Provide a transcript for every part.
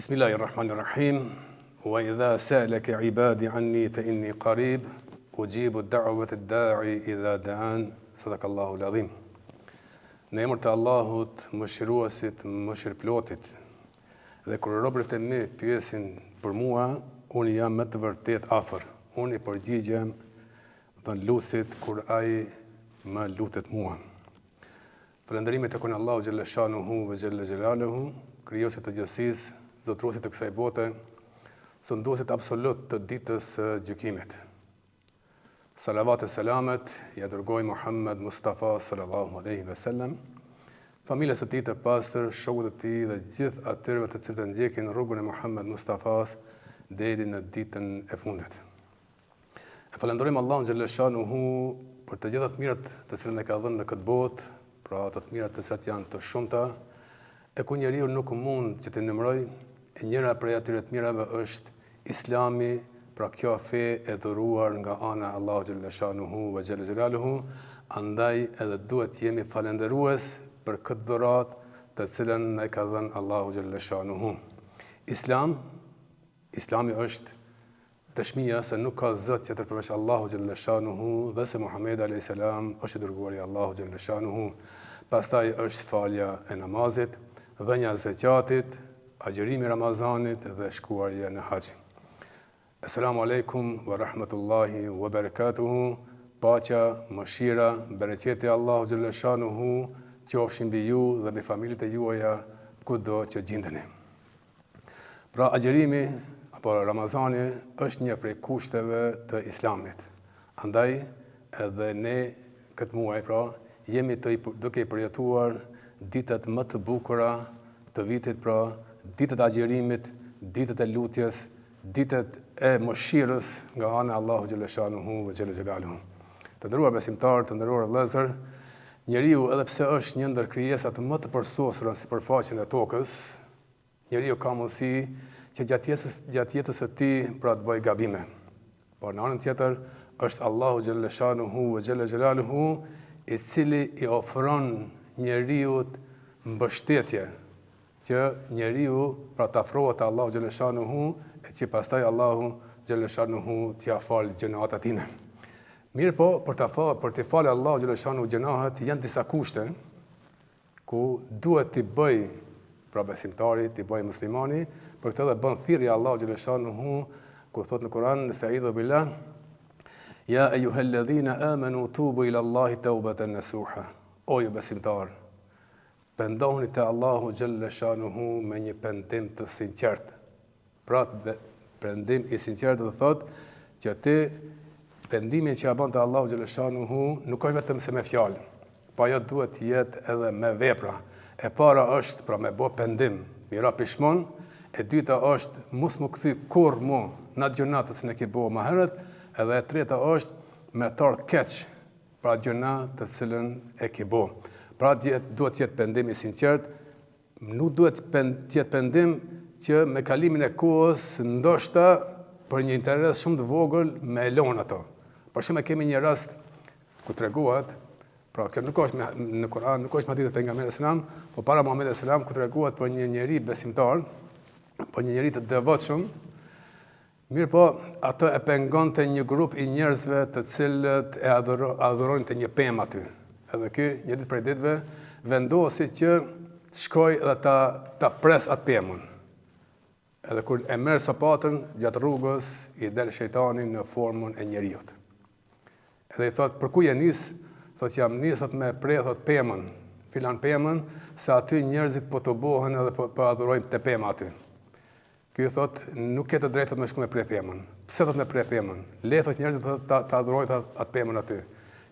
Bismillahirrahmanirrahim. Wa idha sa'alaka 'ibadi 'anni fa inni qarib ujibu da'wata ad-da'i idha da'an. Sadakallahu al-azim. Në emër të Allahut, mëshiruesit, mëshirëplotit. Dhe kur robërit e mi pyesin për mua, unë jam me të vërtet afër. Unë i përgjigjem dhe lutit kur ai më lutet mua. Falënderimet e kun Allahu xhalla shanuhu ve xhalla xhelaluhu, krijuesit të gjithësisë, zotëruesit të kësaj bote, sunduesit absolut të ditës së gjykimit. Salavat e selamet ja dërgoj Muhammed Mustafa sallallahu alaihi wasallam, familjes së tij të pastër, shokut të tij dhe gjithë atyre të cilët ndjekin rrugën e Muhammed Mustafas deri në ditën e fundit. E falenderojmë Allahun xhalla shanuhu për të gjitha të mirat të cilët ne ka dhënë në këtë botë, pra të mirat të cilat janë të shumta, e ku njeriu nuk mund që të numëroj. E njëra prej atyre të mirave është Islami, pra kjo fe e dhuruar nga ana Allahu xhalla shanuhu ve xhalla xhelaluhu, andaj edhe duhet jemi falendërues për këtë dhuratë të cilën na ka dhënë Allahu xhalla shanuhu. Islami është dëshmia se nuk ka zot tjetër përveç Allahu xhalla shanuhu dhe se Muhamedi alayhis salam është i dërguari i Allahu xhalla shanuhu. Pastaj është falja e namazit, dhënia e zakatit, agjërimi i Ramazanit dhe shkuarja në haxh. Assalamu alaikum wa rahmatullahi wa barakatuhu. Paqja, mëshira, bereqeti Allahu xhalla shanuhu qofshin mbi ju dhe mbi familjet e juaja kudo që gjendeni. Pra agjërimi apo Ramazani është një prej kushteve të Islamit. Andaj edhe ne këtë muaj jemi duke i përjetuar ditët më të bukura të vitit, ditët e agjërimit, ditët e lutjes, ditët e mëshirës nga ana Allahu xhalla shanuhu ve xhalla xhelaluhu. Të nderuar besimtarë, të nderuar vëllezër, njeriu edhe pse është një ndër krijesat më të përsosura si përfaqen e tokës, njeriu ka mundësi që gjatë jetës së tij të bëjë gabime. Por në anën tjetër është Allahu xhalla shanuhu ve xhalla xhelaluhu i cili i ofron njeriu mbështetje që njeriu të afrohet te Allahu xhalla shanuhu e që pastaj Allahu xhalla shanuhu t'ia fal gjunaat e tij. Mirë po, për të falë Allahu xhalla shanuhu gjunaat janë disa kushte ku duhet t'i bëj besimtari, t'i bëj muslimani, për këtë dhe bën thirrje Allahu xhalla shanuhu ku thot në Kur'an, nesta'idhu billah, ya ayyuhalladhina amanu tubu ila Allahi tawbatan nasuha. O ju besimtar, pendohuni te Allahu xhalla shanuhu me një pendim të sinqert. Pra pendim i sinqert do thot që ti pendimin që ja bën te Allahu xhalla shanuhu nuk është vetëm se me fjalë, po ajo duhet të jetë edhe me vepra. E para është me bë pendim, mira pishmon, e dyta është mos më kthy kurrë më në atë gjuna që ne ke bëu më herët, edhe e treta është me tar keq pra gjuna të cilën e ke bëu. Pra duhet të jetë pendim i sinqert, nuk duhet të jetë pendim që me kalimin e kohës ndoshta për një interes shumë të vogël me elon ato. Për shembull kemi një rast ku tregohet, pra kjo nuk është në Kur'an, nuk është në hadithe të pejgamberit selam, por para Muhamedit selam ku tregohet për një njerëz besimtar, për një njerëz të devotshëm. Mirë po, ato e pengonte një grup i njerëzve të cilët e adhurojnë të një pemë aty. Edhe ky një ditë prej ditëve vendosi që të shkoj dhe ta pres atë pemën. Edhe kur e merr sapatën gjatë rrugës, i del shejtani në formën e njeriut. Edhe i thot, për ku je nis? Thot, jam nis me pre pemën, filan pemën, se aty njerëzit po të bohen edhe po adhurojnë të pema aty. Ky thot, nuk ke të drejtë me shku me pre pemën. Pse thot me pre pemën? Le thot njerëzit të adhurojnë atë pemën aty.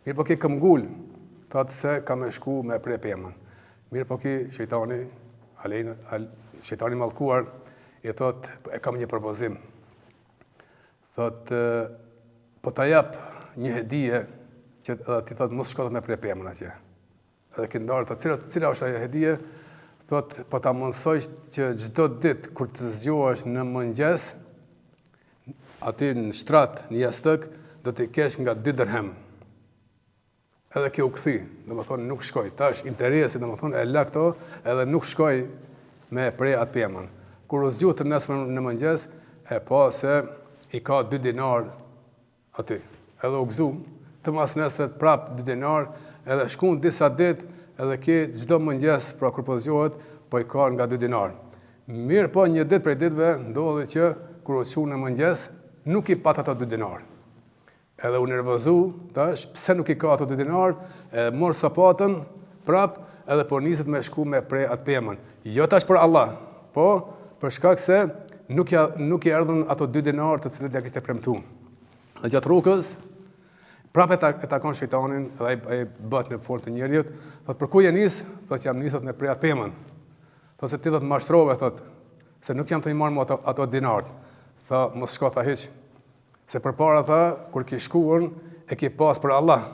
Mirë po ki këmgull, thot se ka me shku me pre pemën. Mirë po ki shejtani mallkuar, i thot, e kam një propozim. Thot, po ta jap një hedije që ti thot mos shko me pre pemën atje. Edhe ki ndarë, thot, cila është ajo hedije? Thot, po ta mundsoj që çdo ditë kur të zgjohesh në mëngjes, aty në shtrat, në jastëk, do t'i kesh nga 2 dirhem. Edhe kjo u kthi, domethënë nuk shkoj. Tash interesi domethënë e la këto, edhe nuk shkoj me pre atë pemën. kur u zgjuar të nesër në mëngjes, e pa se i ka 2 dinar aty. Edhe u gëzu, të mas nesër prap 2 dinar, edhe shkun disa ditë, edhe ki çdo mëngjes, pra kur po zgjohet, po i ka nga 2 dinar. Mirë po një ditë prej ditëve ndodhi që kur u çu në mëngjes, nuk i pat ato 2 dinar. Edhe u nervozu, tash, pse nuk i ka ato 2 dinar, mor sapatën, prap, edhe po niset me shku me prej atë pemën. Jo tash për Allah, po për shkak se nuk i erdhën ato 2 dinar të cilët ja kishte premtuar. Dhe gjatë rrugës, prapë e takon shejtanin, edhe ai bëhet në formë të njeriut, thotë për ku je nis? Thotë jam nisur me prej atë pemën. Thotë se ti do të mashtrove, thotë, se nuk jam të i marr më ato dinart. Tha, mos shko tha hiç. Se përpara tha, kur ki shkuar, e ki pas për Allah.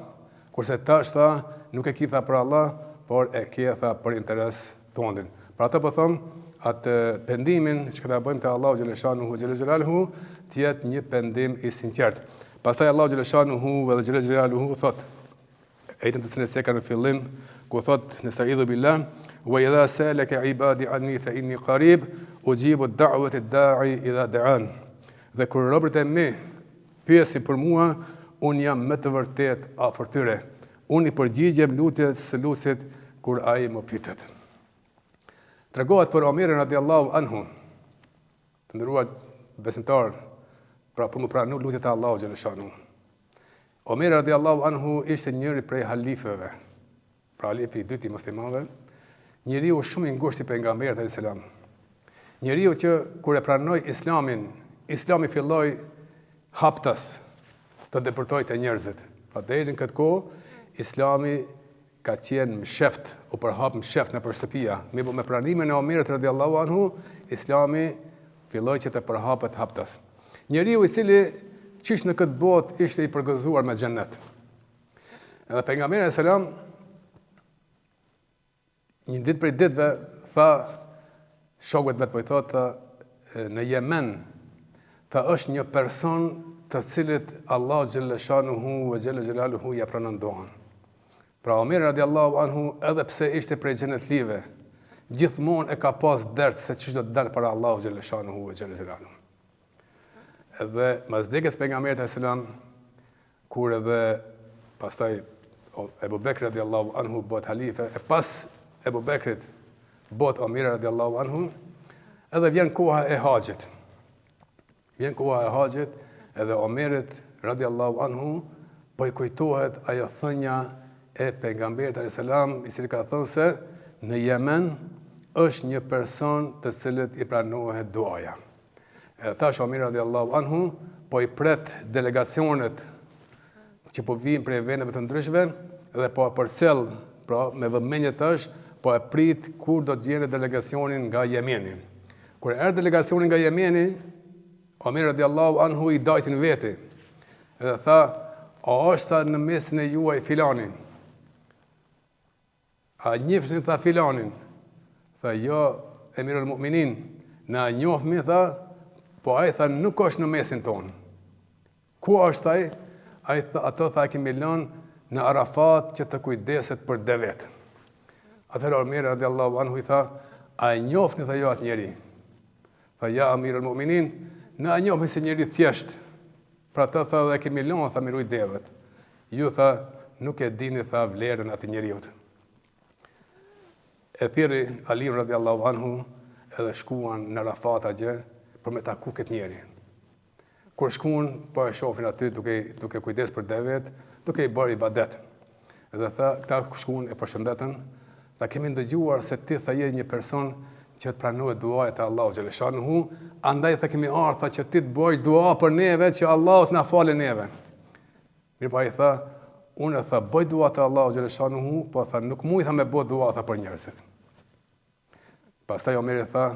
Kurse tash tha, nuk e ki tha për Allah, por e ki tha për interes tondin. Pra atë po them, atë pendimin që ta bëjmë te Allahu xhaleshanuhu xhelaluhu, të jetë një pendim i sinqert. Pastaj Allahu xhaleshanuhu ve xhelaluhu thot, ajtën të cilën se ka në fillim, ku thot në Sa'idhu billah, wa idha salaka ibadi anni fa inni qarib, ujibu da'wata ad-da'i idha da'an. Dhe kur robërit e mi pyesin për mua, unë jam me të vërtet afër tyre. Unë i përgjigjem lutjes së lutit kur ai më pyetet. Tregohet për Omerin radiallahu anhu, të nderuar besimtar, pra për më pranu lutjet e Allahu xhaleshanu. Omer radiallahu anhu ishte njëri prej halifeve, pra halifi i dytë i muslimanëve, njeriu shumë i ngushtë i pejgamberit alayhis salam. Njeriu që kur e pranoi Islamin, Islami filloi haptas të deportojë njerëzit. Pa deri në këtë kohë, Islami ka qenë msheft, u përhap msheft në shtëpia. Me pranimin e Omerit radiallahu anhu, Islami filloi që të përhapet haptas. Njeriu i cili qish në këtë botë ishte i përgëzuar me xhennet. Edhe pejgamberi alayhis salam një ditë prej ditëve tha shokët vet po i thotë në Yemen, tha është një person të cilit Allah xhaleshanuhu ve xhelaluhu ja pranon duan. Pra Omer radiallahu anhu, edhe pse ishte prej xhenetlive, gjithmonë e ka pas dert se ç'do të dalë para Allahu xhaleshanuhu ve xhelaluhu. Edhe mas vdekjes pejgamberit alayhis salam, kur edhe pastaj Ebu Bekri radiallahu anhu bëhet halife, e pas Ebu Bekrit bëhet Omer radiallahu anhu, edhe vjen koha e haxhit. Vjen koha e haxhit, edhe Omerit radiallahu anhu po i kujtohet ajo thënia e pejgamberit alayhis salam, i cili ka thënë se në Yemen është një person të cilët i pranohet duaja. Edhe tash Omer radiallahu anhu po i pret delegacionet që po vijnë prej vendeve të ndryshme dhe po përcjell, pra me vëmendje tash po e prit kur do të vjen delegacionin nga Jemeni. Kur erdhi delegacioni nga Jemeni, Omer radiallahu anhu i dajtin veti. Edhe tha, a është në mesin e juaj filanin? A njefshin tha filanin? Tha, jo, Emirul Mu'minin, na njohmi, tha, po ai tha nuk është në mesin tonë. Ku është ai? Ai tha, ato tha kemi lënë në Arafat që të kujdeset për devet. Atëherë Omer radiallahu anhu i tha, a e njohni, tha, jo atë njeri? Tha, ja Amirul Mu'minin, na e njohmi si njeri thjesht. Pra të tha dhe kemi lënë, tha, miruj devet. Ju tha, nuk e dini, tha, vlerën atë njeriut. E thiri Ali radiallahu anhu edhe shkuan në Arafat atje për me taku këtë njeri. Kur shkuan, po e shohin aty duke kujdes për devet, duke i bërë ibadet. Edhe tha, këta shkuan e përshëndetën, tha kemi ndëgjuar se ti tha je një person që të pranohet duaja e Allahu xhaleshanuhu, andaj tha kemi ardhur që ti të bësh dua për neve që Allahu të na falë neve. Mirë pa i tha, unë tha bëj dua te Allahu xhaleshanuhu, po tha nuk muj tha me bëj dua tha për njerëzit. Pastaj Omeri tha,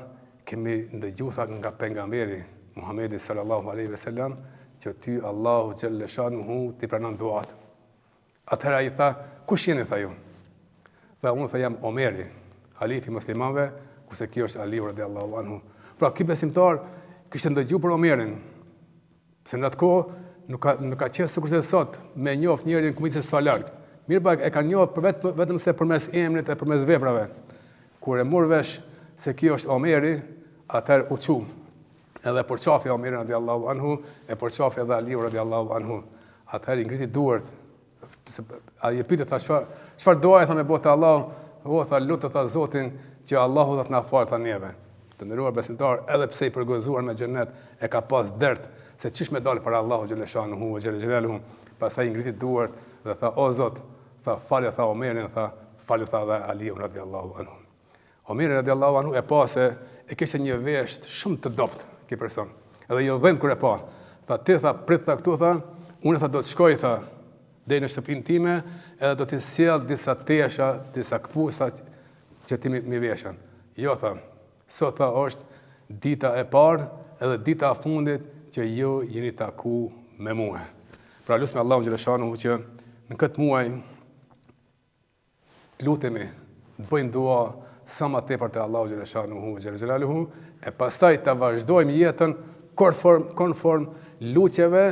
kemi ndëgjuar tha nga pejgamberi Muhamedi sallallahu alaihi wasallam që ty Allahu xhaleshanuhu ti pranon duat. Atëherë ai tha, kush jeni tha ju? Tha unë tha jam Omeri, halifi muslimanëve, kurse kjo është Ali radiallahu anhu. Pra, ky besimtar kishte ndëgjuar për Omerin, se në atë kohë nuk ka qenë sikurse sot me njoft njërin kumitë sa larg. Mirë pak e kanë njohur vetëm se përmes emrit e përmes veprave. Kur e mor vesh se kjo është Omeri, atëherë u çu edhe përçafi Omerin radiallahu anhu, e përçafi edhe Aliu radiallahu anhu. Atëherë i ngriti duart. Ai e pyeti tha çfarë doa, tha me botë Allah, tha lutë tha Zotin që Allahu do të na falë tha neve. Të nderuar besimtar, edhe pse i përgozuar me xhenet e ka pas dert se çish me dalë para Allahu xhaleshanuhu ve xhelaluhu. Pastaj i ngriti duart dhe tha o Zot, tha falë tha Omerin, tha falë tha dhe Aliu radiallahu anhu. Omeri radiallahu anhu e pa se e kishte një vesht shumë të dopt ky person. Edhe jo dhëm kur e pa. Tha ti tha prit tha këtu tha, unë tha do të shkoj tha deri në shtëpinë time, edhe do të sjell disa tesha, disa kpusa që ti mi veshan. Jo tha, sot tha është dita e parë edhe dita e fundit që ju jeni taku me mua. Pra lutem Allahun xhaleshanuhu që në këtë muaj të lutemi, të bëjmë dua sa më tepër te Allahu xhaleshanuhu xhelaluhu, e pastaj ta vazhdojmë jetën konform luçjeve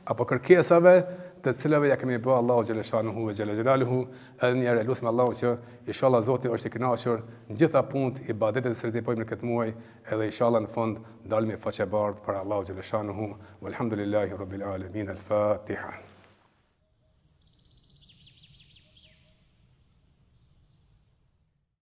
apo kërkesave të cilave ja kemi bërë Allahu xhaleshanuhu xhelaluhu. Edhe një herë lutem Allahun që inshallah Zoti është i kënaqur në gjitha punët, ibadetet që i bëjmë në këtë muaj, edhe inshallah në fund dalmi faqe bardh para Allahu xhaleshanuhu. Walhamdulillahi rabbil alamin. Al-Fatiha.